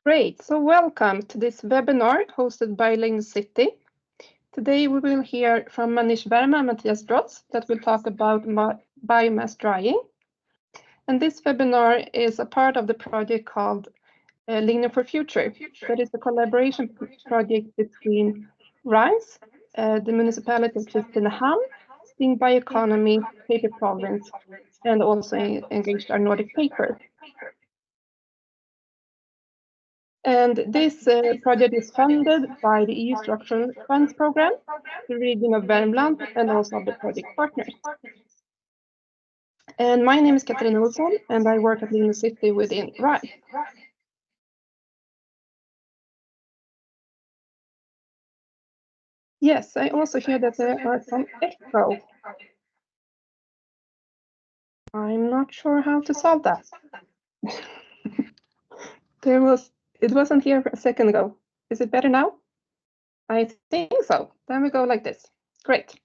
Great, so welcome to this webinar hosted by LignoCity. Today we will hear from Manish Verma and Mattias Drotz that will talk about biomass drying. And this webinar is a part of the project called Ligno for Future. That is a collaboration project between RISE, the municipality of Kristinehamn, Sting Bioeconomy, Paper Province, and also engaged our Nordic paper. And this project is funded by the EU Structural Funds Program, the region of Värmland, and also the project partners. And my name is Katarina Olsson, and I work at LignoCity within RISE. Yes, I also hear that there are some echo. I'm not sure how to solve that. It wasn't here a second ago. Is it better now? I think so. Then we go like this. Great.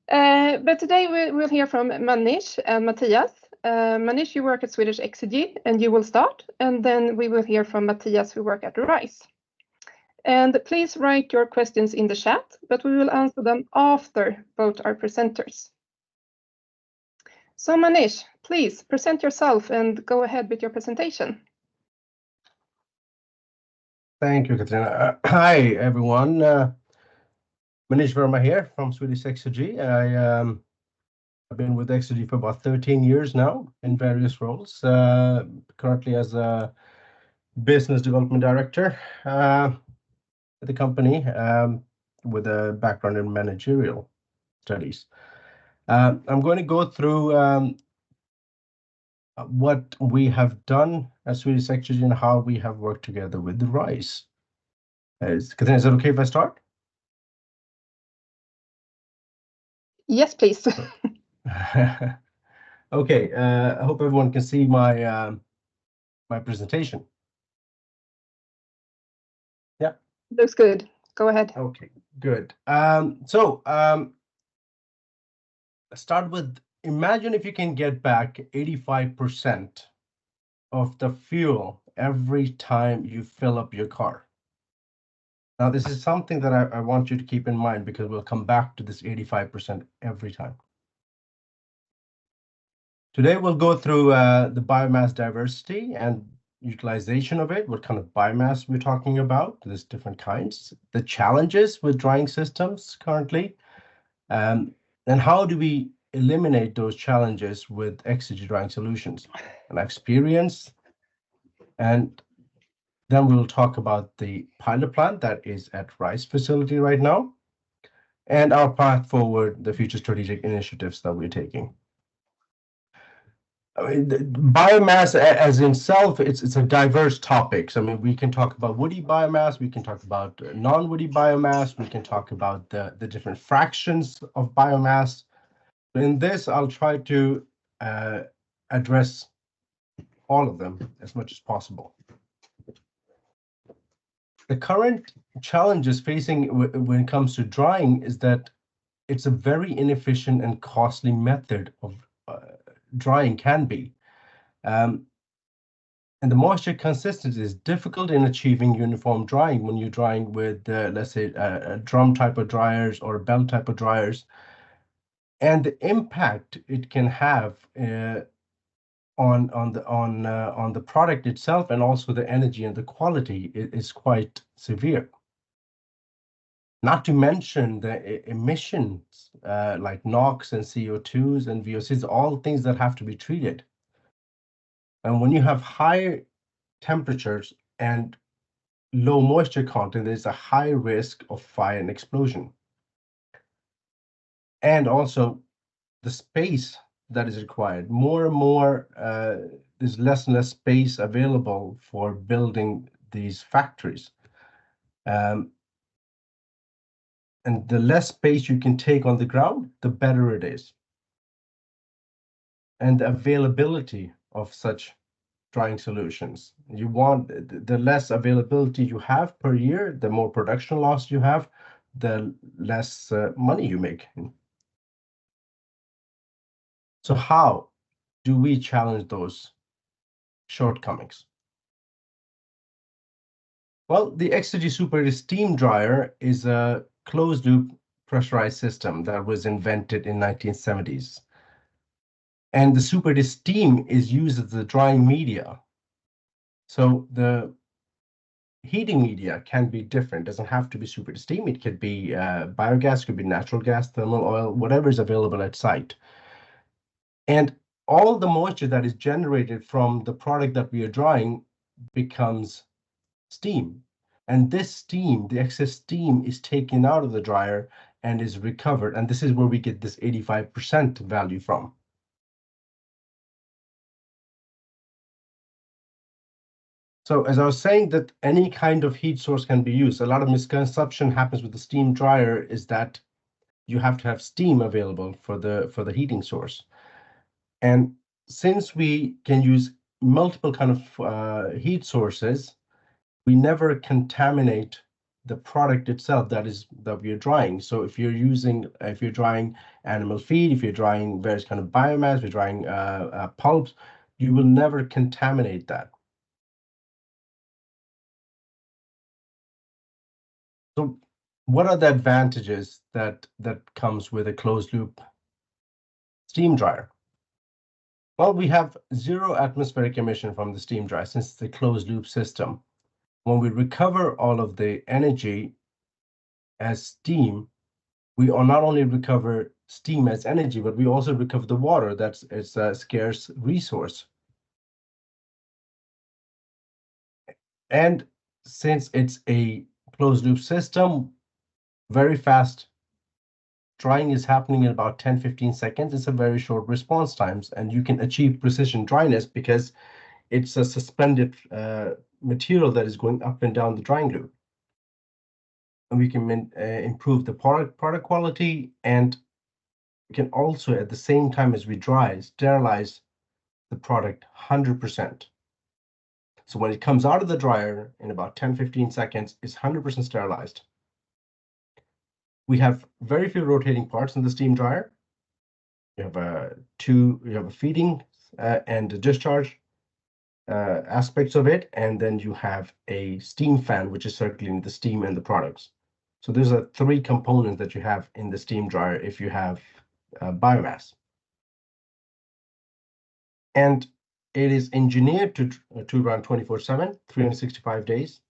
But today we'll hear from Manish and Mattias. Manish, you work at Swedish Exergy, and you will start. And then we will hear from Mattias, who work at RISE. And please write your questions in the chat, but we will answer them after both our presenters. So Manish, please present yourself and go ahead with your presentation. Thank you, Katarina. Hi, everyone. Manish Verma here from Swedish Exergy. I've been with Exergy for about 13 years now in various roles, currently as a business development director at the company with a background in managerial studies. I'm going to go through what we have done at Swedish Exergy and how we have worked together with the RISE. Katarina, is it okay if I start? Yes, please. Okay, I hope everyone can see my my presentation. Yeah. Looks good. Go ahead. Okay, good. Start with, imagine if you can get back 85% of the fuel every time you fill up your car. Now, this is something that I want you to keep in mind because we'll come back to this 85% every time. Today, we'll go through the biomass diversity and utilization of it, what kind of biomass we're talking about. There's different kinds, the challenges with drying systems currently, and how do we eliminate those challenges with Exergy drying solutions and experience. And then we'll talk about the pilot plant that is at RISE facility right now, and our path forward, the future strategic initiatives that we're taking. I mean, the biomass as in self, it's a diverse topic. So, I mean, we can talk about woody biomass, we can talk about non-woody biomass, we can talk about the different fractions of biomass. In this, I'll try to address all of them as much as possible. The current challenges facing when it comes to drying is that it's a very inefficient and costly method of drying can be. And the moisture consistency is difficult in achieving uniform drying when you're drying with, let's say, a drum type of dryers or a belt type of dryers. And the impact it can have on the product itself and also the energy and the quality is quite severe. Not to mention the emissions like NOx and CO2s and VOCs, all things that have to be treated. And when you have high temperatures and low moisture content, there's a high risk of fire and explosion. And also the space that is required. More and more, there's less and less space available for building these factories. And the less space you can take on the ground, the better it is. And the availability of such drying solutions. You want the less availability you have per year, the more production loss you have, the less money you make. So how do we challenge those shortcomings? Well, the Exergy Super Steam Dryer is a closed-loop pressurized system that was invented in 1970s. And the Super Steam is used as the drying media. So the heating media can be different. It doesn't have to be Super Steam. It could be biogas, could be natural gas, thermal oil, whatever is available at site. And all the moisture that is generated from the product that we are drying becomes steam. And this steam, the excess steam, is taken out of the dryer and is recovered. And this is where we get this 85% value from. So as I was saying, that any kind of heat source can be used. A lot of misconception happens with the steam dryer is that you have to have steam available for the heating source. And since we can use multiple kind of heat sources, we never contaminate the product itself that we are drying. So if you're drying animal feed, if you're drying various kind of biomass, if you're drying pulps, you will never contaminate that. So what are the advantages that comes with a closed loop steam dryer? Well, we have 0 atmospheric emission from the steam dryer since it's a closed loop system. When we recover all of the energy as steam, we are not only recover steam as energy, but we also recover the water. It's a scarce resource. And since it's a closed loop system, very fast drying is happening in about 10-15 seconds. It's a very short response times, and you can achieve precision dryness because it's a suspended material that is going up and down the drying loop. And we can improve the product quality, and we can also, at the same time as we dry, sterilize the product 100%. So when it comes out of the dryer in about 10-15 seconds, it's 100% sterilized. We have very few rotating parts in the steam dryer. You have a feeding and a discharge aspects of it, and then you have a steam fan which is circulating the steam and the products. So those are 3 components that you have in the steam dryer if you have biomass. And it is engineered to run 24/7, 365 days.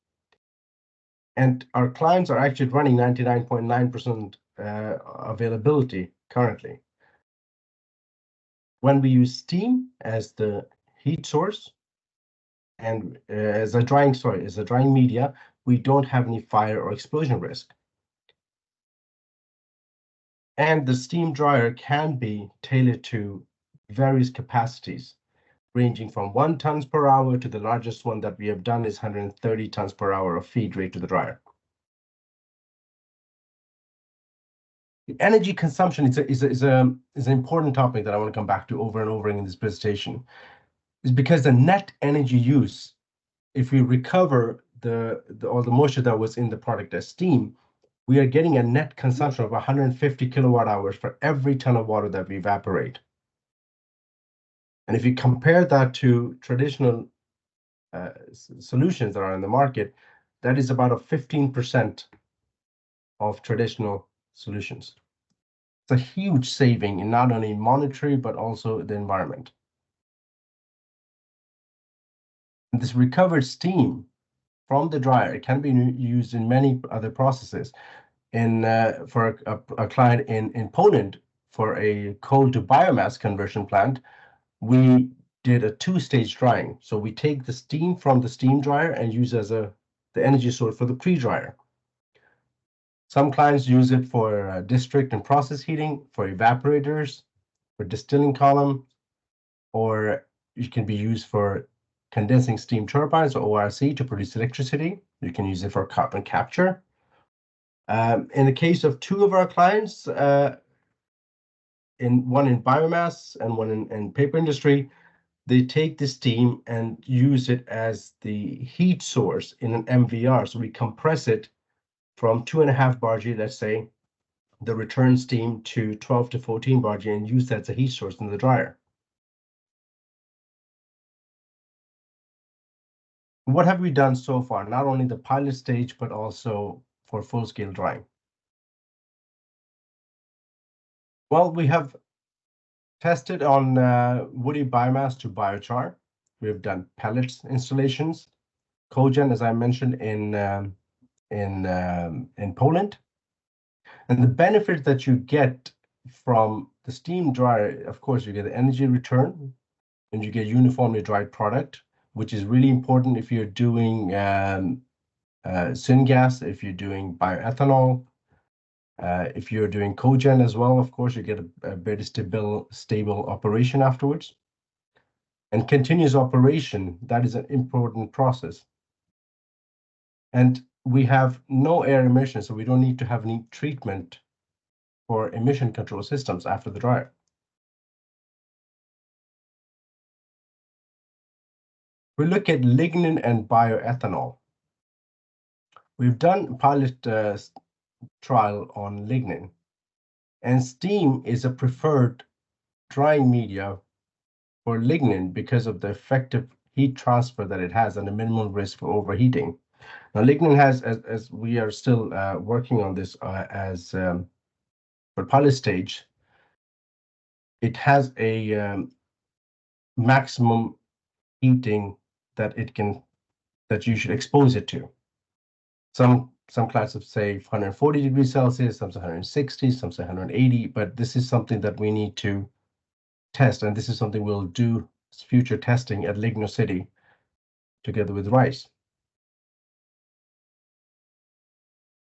And our clients are actually running 99.9% availability currently. When we use steam as the heat source and as a drying media, we don't have any fire or explosion risk. And the steam dryer can be tailored to various capacities, ranging from 1 tons per hour to the largest one that we have done is 130 tons per hour of feed rate to the dryer. Energy consumption is an important topic that I want to come back to over and over in this presentation, is because the net energy use, if we recover all the moisture that was in the product as steam, we are getting a net consumption of 150 kilowatt hours for every ton of water that we evaporate. And if you compare that to traditional solutions that are in the market, that is about a 15% of traditional solutions. It's a huge saving in not only monetary, but also the environment. And this recovered steam from the dryer can be used in many other processes. For a client in Poland, for a coal to biomass conversion plant, we did a 2-stage drying. So we take the steam from the steam dryer and use as the energy source for the pre-dryer. Some clients use it for district and process heating, for evaporators, for distilling column, or it can be used for condensing steam turbines or ORC to produce electricity. You can use it for carbon capture. In the case of 2 of our clients, one in biomass and one in paper industry, they take the steam and use it as the heat source in an MVR. So we compress it from 2.5 bar G, let's say, the return steam to 12 to 14 bar G, and use that as a heat source in the dryer. What have we done so far? Not only the pilot stage, but also for full-scale drying. Well, we have tested on woody biomass to biochar. We've done pellets installations, cogen, as I mentioned, in Poland. And the benefit that you get from the steam dryer, of course, you get the energy return, and you get uniformly dried product, which is really important if you're doing syngas, if you're doing bioethanol, if you're doing cogen as well. Of course, you get a very stable operation afterwards. And continuous operation, that is an important process. And we have no air emissions, so we don't need to have any treatment for emission control systems after the dryer. We look at lignin and bioethanol. We've done pilot trial on lignin, and steam is a preferred drying media for lignin because of the effective heat transfer that it has and the minimal risk for overheating. Now, lignin has, as we are still working on this as for pilot stage, it has a maximum heating that you should expose it to. Some classes say 140 degrees Celsius, some say 160, some say 180, but this is something that we need to test, and this is something we'll do future testing at LignoCity together with RISE.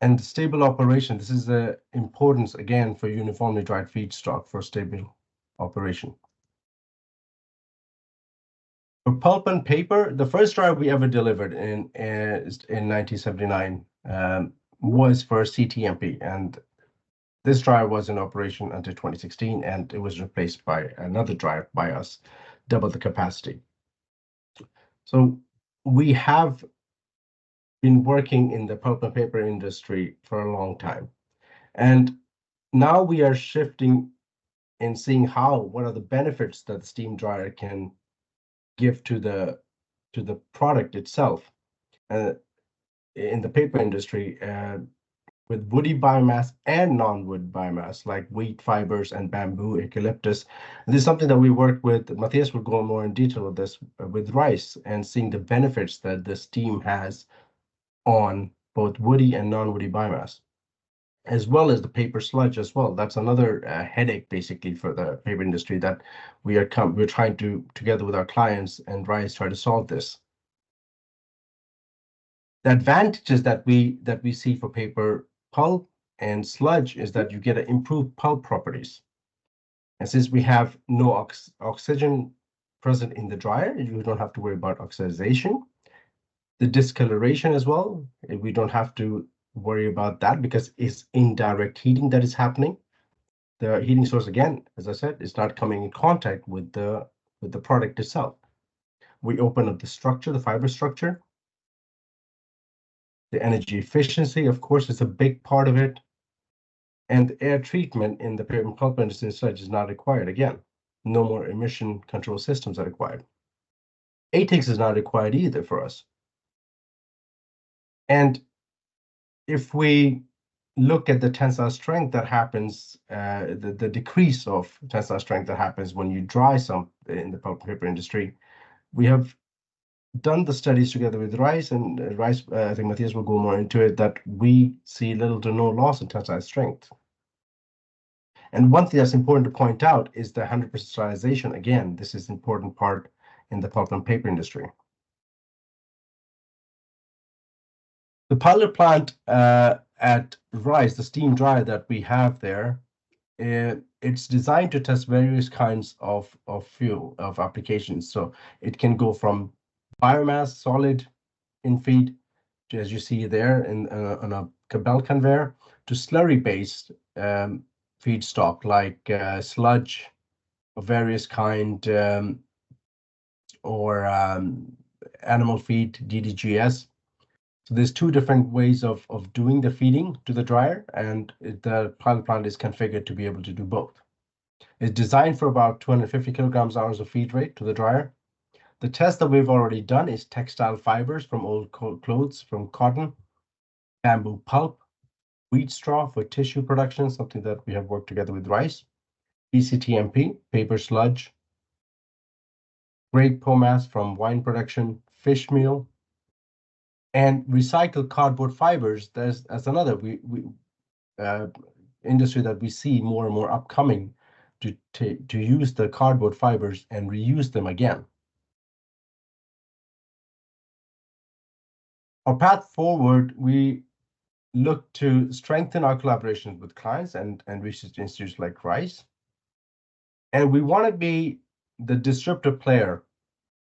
And stable operation, this is the importance again for uniformly dried feedstock for stable operation. For pulp and paper, the first dryer we ever delivered in 1979 was for CTMP, and this dryer was in operation until 2016, and it was replaced by another dryer by us, double the capacity. So we have been working in the pulp and paper industry for a long time, and now we are shifting and seeing what are the benefits that the steam dryer can give to the product itself. In the paper industry, with woody biomass and non-wood biomass, like wheat fibers and bamboo, eucalyptus. And this is something that we work with. Mattias will go more in detail with this with rice and seeing the benefits that the steam has on both woody and non-woody biomass, as well as the paper sludge as well. That's another headache basically for the paper industry that we're trying to, together with our clients and RISE, try to solve this. The advantages that we see for paper pulp and sludge is that you get improved pulp properties. And since we have no oxygen present in the dryer, you don't have to worry about oxidization. The discoloration as well, we don't have to worry about that because it's indirect heating that is happening. The heating source, again, as I said, is not coming in contact with the product itself. We open up the structure, the fiber structure. The energy efficiency, of course, is a big part of it. And air treatment in the paper and pulp industry such is not required. Again, no more emission control systems are required. ATEX is not required either for us. And if we look at the tensile strength that happens, the decrease of tensile strength that happens when you dry some in the pulp and paper industry, we have done the studies together with RISE, and RISE, I think Mattias will go more into it, that we see little to no loss in tensile strength. And one thing that's important to point out is the 100% sterilization. Again, this is an important part in the pulp and paper industry. The pilot plant at RISE, the steam dryer that we have there, it's designed to test various kinds of fuel, of applications. So it can go from biomass, solid in feed, as you see there on a belt conveyor, to slurry-based feedstock like sludge of various kind or animal feed, DDGS. So there's two different ways of doing the feeding to the dryer, and the pilot plant is configured to be able to do both. It's designed for about 250 kilograms hours of feed rate to the dryer. The test that we've already done is textile fibers from old clothes, from cotton, bamboo pulp, wheat straw for tissue production, something that we have worked together with rice, PCTMP, paper sludge, grape pomace from wine production, fish meal, and recycled cardboard fibers. That's another industry that we see more and more upcoming to use the cardboard fibers and reuse them again. Our path forward, we look to strengthen our collaborations with clients and research institutes like RISE. And we want to be the disruptive player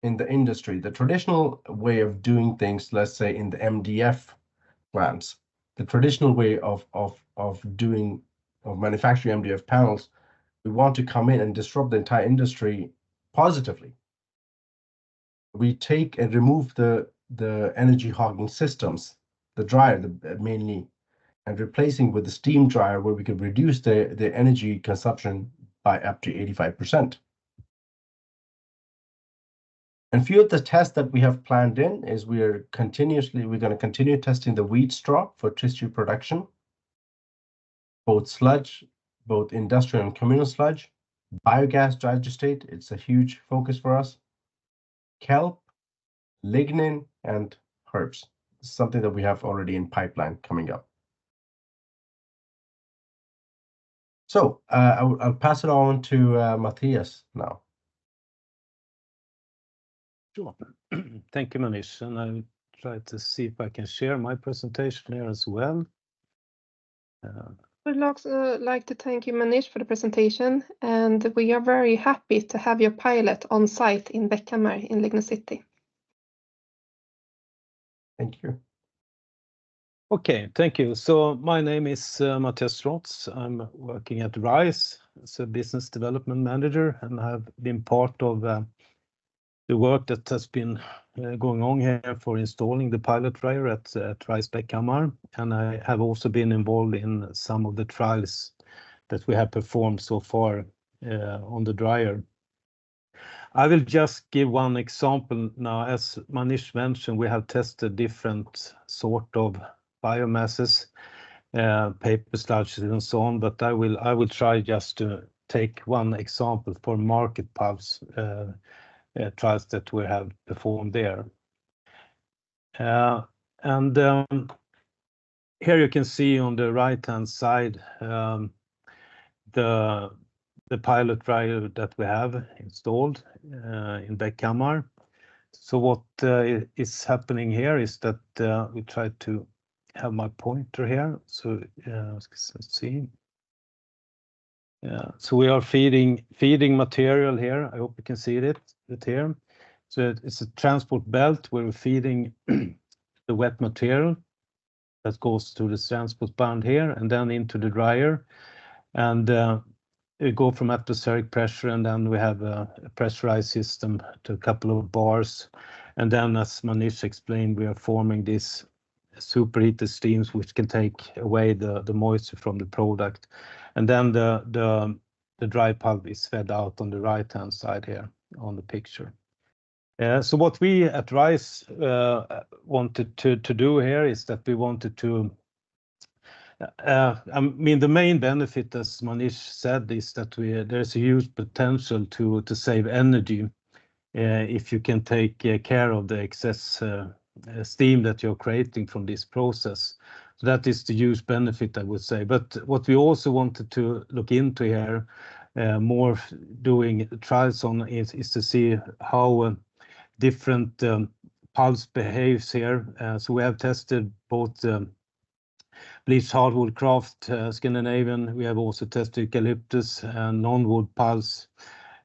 in the industry. The traditional way of doing things, let's say in the MDF plants, the traditional way of manufacturing MDF panels, we want to come in and disrupt the entire industry positively. We take and remove the energy hogging systems, the dryer mainly, and replacing with the steam dryer, where we could reduce the energy consumption by up to 85%. And few of the tests that we have planned in is we're going to continue testing the wheat straw for tissue production, both sludge, both industrial and communal sludge, biogas digestate, it's a huge focus for us, kelp, lignin, and herbs. It's something that we have already in pipeline coming up. So I'll pass it on to Mattias now. Sure. Thank you, Manish. And I'll try to see if I can share my presentation here as well. We'd also like to thank you, Manish, for the presentation. And we are very happy to have your pilot on site in Bäckhammar in LignoCity. Thank you. Okay, thank you. So my name is Mattias Drotz. I'm working at RISE as a business development manager, and I've been part of the work that has been going on here for installing the pilot dryer at RISE Bäckhammar. And I have also been involved in some of the trials that we have performed so far on the dryer. I will just give one example now. As Manish mentioned, we have tested different sort of biomasses, paper sludges and so on, but I will try just to take one example for market pulse trials that we have performed there. And here you can see on the right-hand side the pilot dryer that we have installed in Bäckhammar. So what is happening here is that we try to have my pointer here. So let's see. So we are feeding material here. I hope you can see it here. So it's a transport belt where we're feeding the wet material that goes to the transport band here and then into the dryer. And we go from atmospheric pressure, and then we have a pressurized system to a couple of bars. And then, as Manish explained, we are forming these superheated steams which can take away the moisture from the product. And then the dry pulp is fed out on the right-hand side here on the picture. So what we at RISE wanted to do here is that we wanted to I mean, the main benefit, as Manish said, is that there's a huge potential to save energy if you can take care of the excess steam that you're creating from this process. So that is the huge benefit, I would say. But what we also wanted to look into here, more doing trials on, is to see how different pulse behaves here. So we have tested both bleached hardwood kraft Scandinavian. We have also tested eucalyptus and non-wood pulse,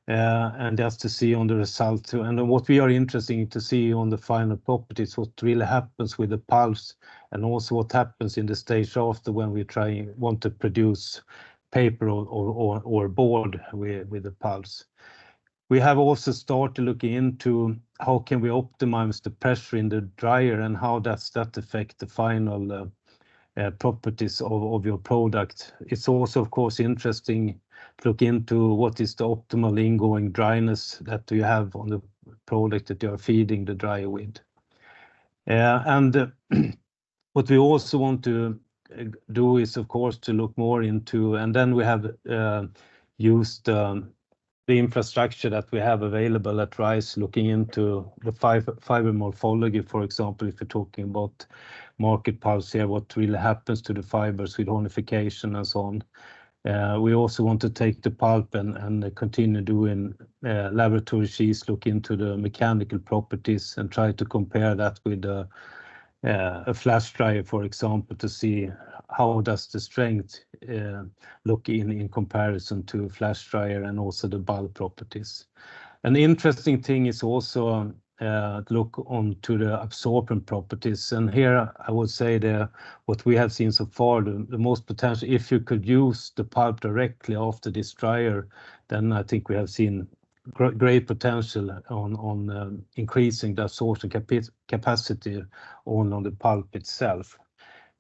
and just to see on the result too. And what we are interested to see on the final properties, what really happens with the pulse, and also what happens in the stage after when we want to produce paper or board with the pulse. We have also started looking into how can we optimize the pressure in the dryer, and how does that affect the final properties of your product. It's also, of course, interesting to look into what is the optimal ingoing dryness that you have on product that you are feeding the dryer with. And what we also want to do is, of course, to look more into, and then we have used the infrastructure that we have available at RISE, looking into the fiber morphology, for example, if you're talking about market pulse here, what really happens to the fibers with hornification and so on. We also want to take the pulp and continue doing laboratory sheets, look into the mechanical properties and try to compare that with a flash dryer, for example, to see how does the strength look in comparison to flash dryer, and also the bulk properties. An interesting thing is also look onto the absorption properties, and here I would say what we have seen so far, the most potential, if you could use the pulp directly after this dryer, then I think we have seen great potential on increasing the absorption capacity on the pulp itself.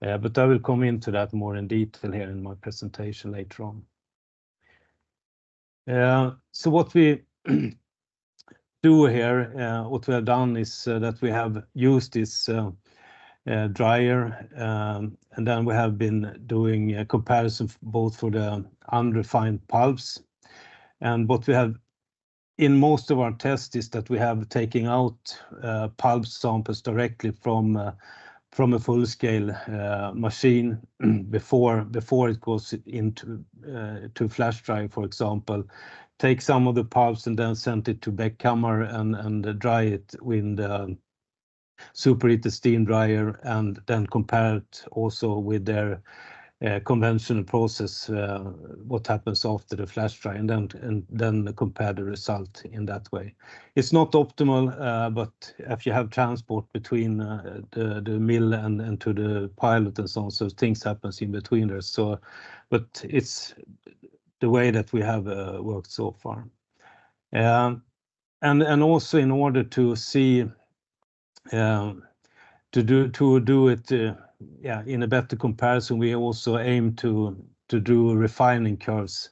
But I will come into that more in detail here in my presentation later on. So what we do here, what we have done is that we have used this dryer, and then we have been doing a comparison both for the unrefined pulps. And what we have in most of our tests is that we have taken out pulp samples directly from a full-scale machine before it goes into to flash dry, for example. Take some of the pulps and then send it to Beckhammer and dry it with the superheated steam dryer, and then compare it also with their conventional process, what happens after the flash dry, and then compare the result in that way. It's not optimal, but if you have transport between the mill and to the pilot and so on, so things happens in between there. So, but it's the way that we have worked so far. And also in order to see to do it in a better comparison, we also aim to do refining curves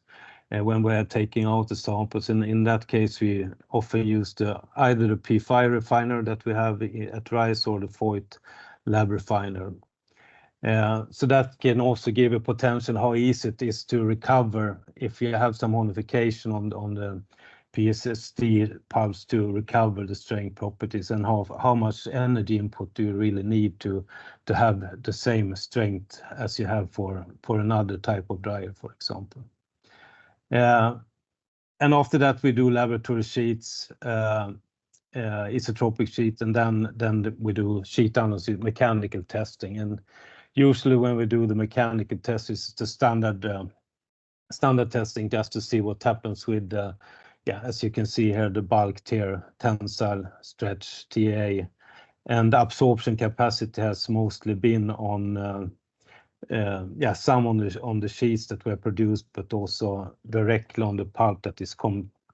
when we are taking out the samples. And in that case, we often use either the P5 refiner that we have at RISE or the Voigt lab refiner. So that can also give a potential how easy it is to recover if you have some hornification on the PSSD pulps, to recover the strength properties, and how much energy input do you really need to have the same strength as you have for another type of dryer, for example. And after that we do laboratory sheets, isotropic sheets, and then we do sheet analysis, mechanical testing. And usually when we do the mechanical test, it's the standard testing, just to see what happens with as you can see here, the bulk, tear, tensile, stretch, TA, and the absorption capacity has mostly been on some on the sheets that were produced, but also directly on the pulp that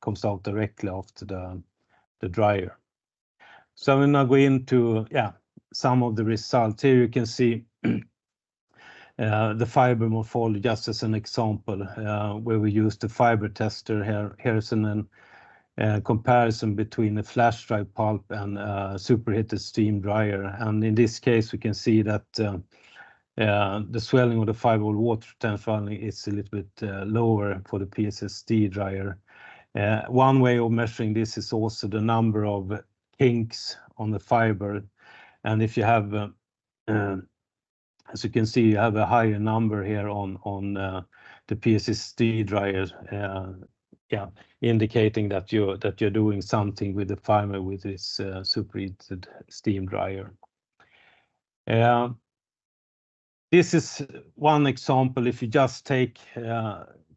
comes out directly after the dryer. So I will now go into some of the results. Here you can see the fiber morphology, just as an example, where we use the fiber tester here. Here's an comparison between a flash dry pulp and superheated steam dryer. And in this case, we can see that the swelling of the fiber water retention is a little bit lower for the PSSD dryer. One way of measuring this is also the number of kinks on the fiber. And if you have as you can see, you have a higher number here on the PSSD dryer, indicating that you're doing something with the fiber with this superheated steam dryer. This is one example. If you just take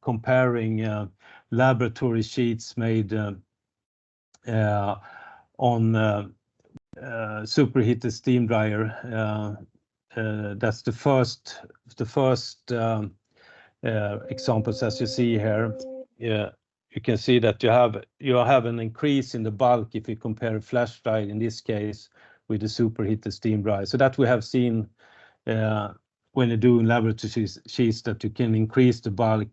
comparing laboratory sheets made on superheated steam dryer. That's the first examples, as you see here. You can see that you have an increase in the bulk if you compare flash dry in this case with the superheated steam dryer. So that we have seen when you're doing laboratory sheets, that you can increase the bulk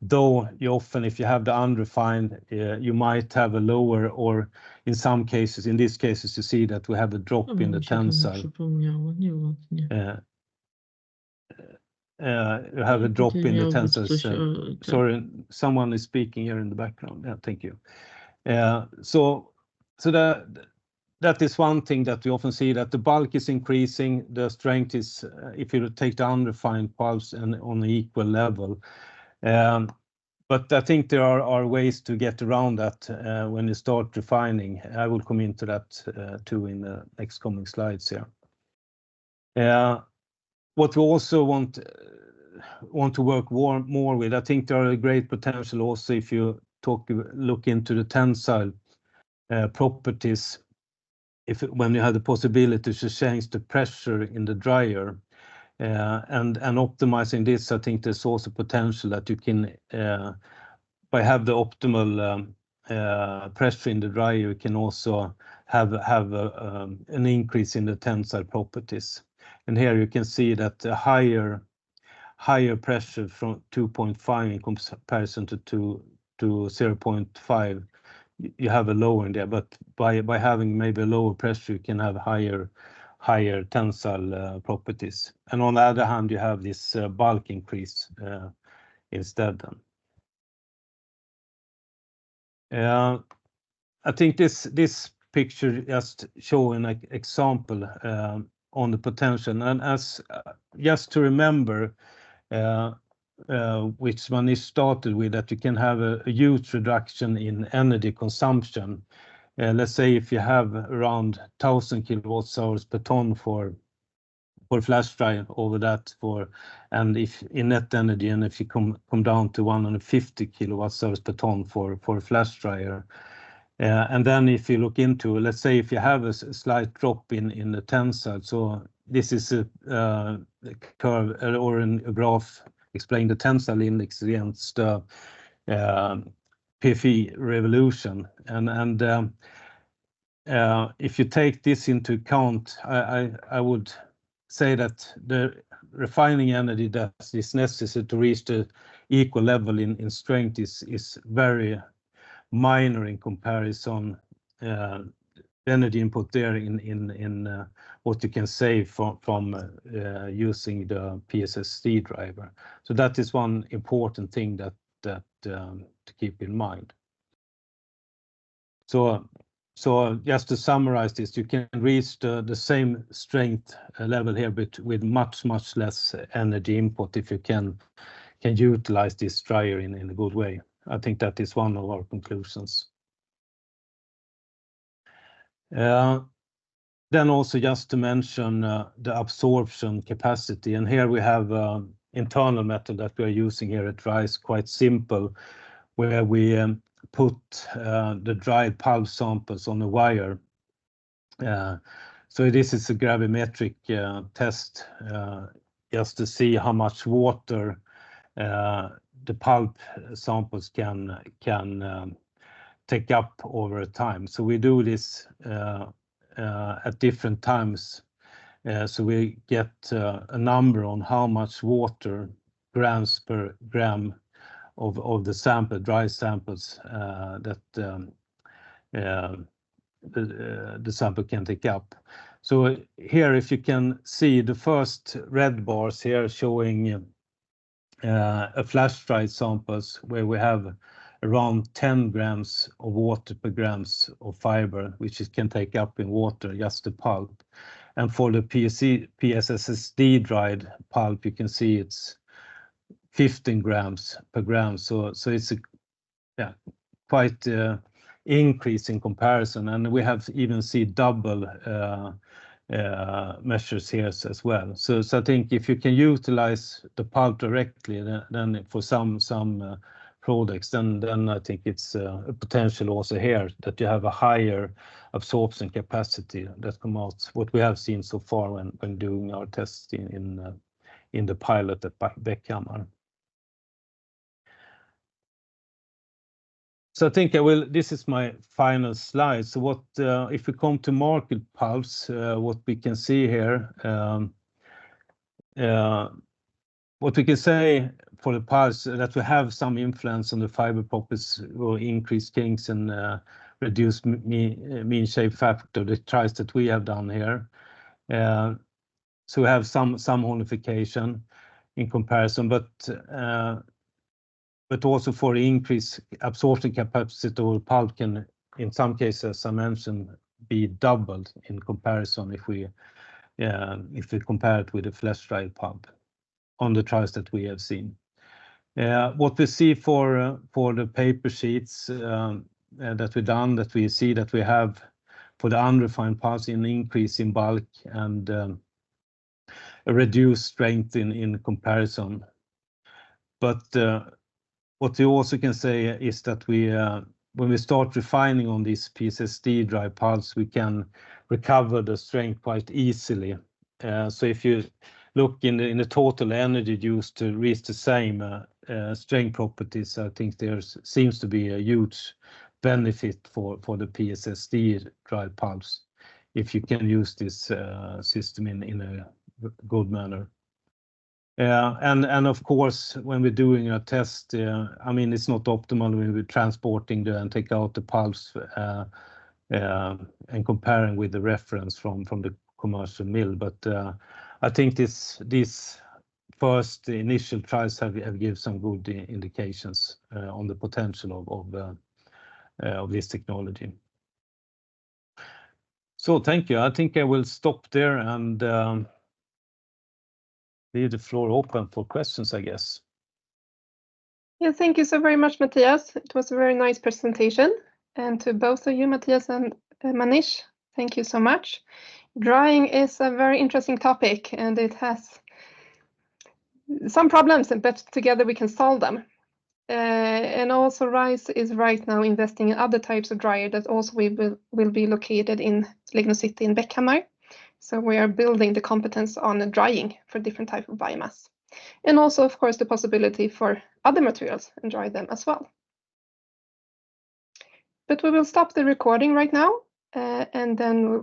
though you often, if you have the unrefined, you might have a lower, or in some cases, in these cases, you see that we have a drop in the tensile. You have a drop in the tensile. Sorry, someone is speaking here in the background. Yeah, thank you. So that is one thing that we often see, that the bulk is increasing, the strength is, if you take the unrefined pulps and on an equal level. But I think there are ways to get around that when you start refining. I will come into that too in the next coming slides here. What we also want to work more with, I think there are a great potential also if you look into the tensile properties. When you have the possibility to change the pressure in the dryer, and optimizing this, I think there's also potential that you can, by have the optimal pressure in the dryer, you can also have an increase in the tensile properties. And here you can see that a higher pressure from 2.5 in comparison to 0.5, you have a lower in there, but by having maybe a lower pressure, you can have higher tensile properties. And on the other hand, you have this bulk increase instead. I think this picture just show an example on the potential, and as just to remember, which Manish started with, that you can have a huge reduction in energy consumption. Let's say if you have around 1,000 kWh per ton for flash dryer over that, and if in net energy, and if you come down to 150 kWh per ton for a flash dryer. And then if you look into, let's say if you have a slight drop in the tensile, so this is a curve or a graph explaining the tensile index against PFE revolution. And if you take this into account, I would say that the refining energy that is necessary to reach the equal level in strength is very minor in comparison. Energy input there in what you can save from using the PSSD driver. So that is one important thing that to keep in mind. So just to summarize this, you can reach the same strength level here, but with much less energy input if you can utilize this dryer in a good way. I think that is one of our conclusions. Then also just to mention the absorption capacity, and here we have internal method that we are using here at RISE, quite simple, where we put the dried pulp samples on a wire. So this is a gravimetric test just to see how much water the pulp samples can take up over time. So we do this at different times, so we get a number on how much water, grams per gram of the sample, dry samples that the sample can take up. So here, if you can see the first red bars here showing a flash dried samples where we have around 10 grams of water per grams of fiber, which it can take up in water, just the pulp. And for the PSSD dried pulp, you can see it's 15 grams per gram. So it's a quite increase in comparison, and we have even seen double measures here as well. So I think if you can utilize the pulp directly, then for some products, then I think it's a potential also here that you have a higher absorption capacity that come out, what we have seen so far when doing our tests in the pilot at Bäckhammar. So I think this is my final slide. So what, if we come to market pulps, what we can see here, what we can say for the pulse, that we have some influence on the fiber properties or increased kinks and reduce mean shape factor, the trials that we have done here. So we have some honification in comparison, but also for increased absorption capacity, or pulp can, in some cases, as I mentioned, be doubled in comparison if we compare it with the flash dried pulp on the trials that we have seen. What we see for the paper sheets that we've done, that we see that we have for the unrefined pulps an increase in bulk and a reduced strength in comparison. But what we also can say is that when we start refining on these PSSD dry pulps, we can recover the strength quite easily. So if you look in the total energy used to reach the same strength properties, I think there seems to be a huge benefit for the PSSD dry pulps if you can use this system in a good manner. And of course, when we're doing a test, I mean, it's not optimal when we're transporting and take out the pulps and comparing with the reference from the commercial mill. But I think these first initial trials have given some good indications on the potential of this technology. So thank you. I think I will stop there and leave the floor open for questions, I guess. Yeah, thank you so very much, Mattias. It was a very nice presentation. And to both of you, Mattias and Manish, thank you so much. Drying is a very interesting topic, and it has some problems, but together we can solve them. And also RISE is right now investing in other types of dryer that also will be located in LignoCity in Bäckhammar. So we are building the competence on drying for different types of biomass. And also, of course, the possibility for other materials and dry them as well. But we will stop the recording right now, and then we'll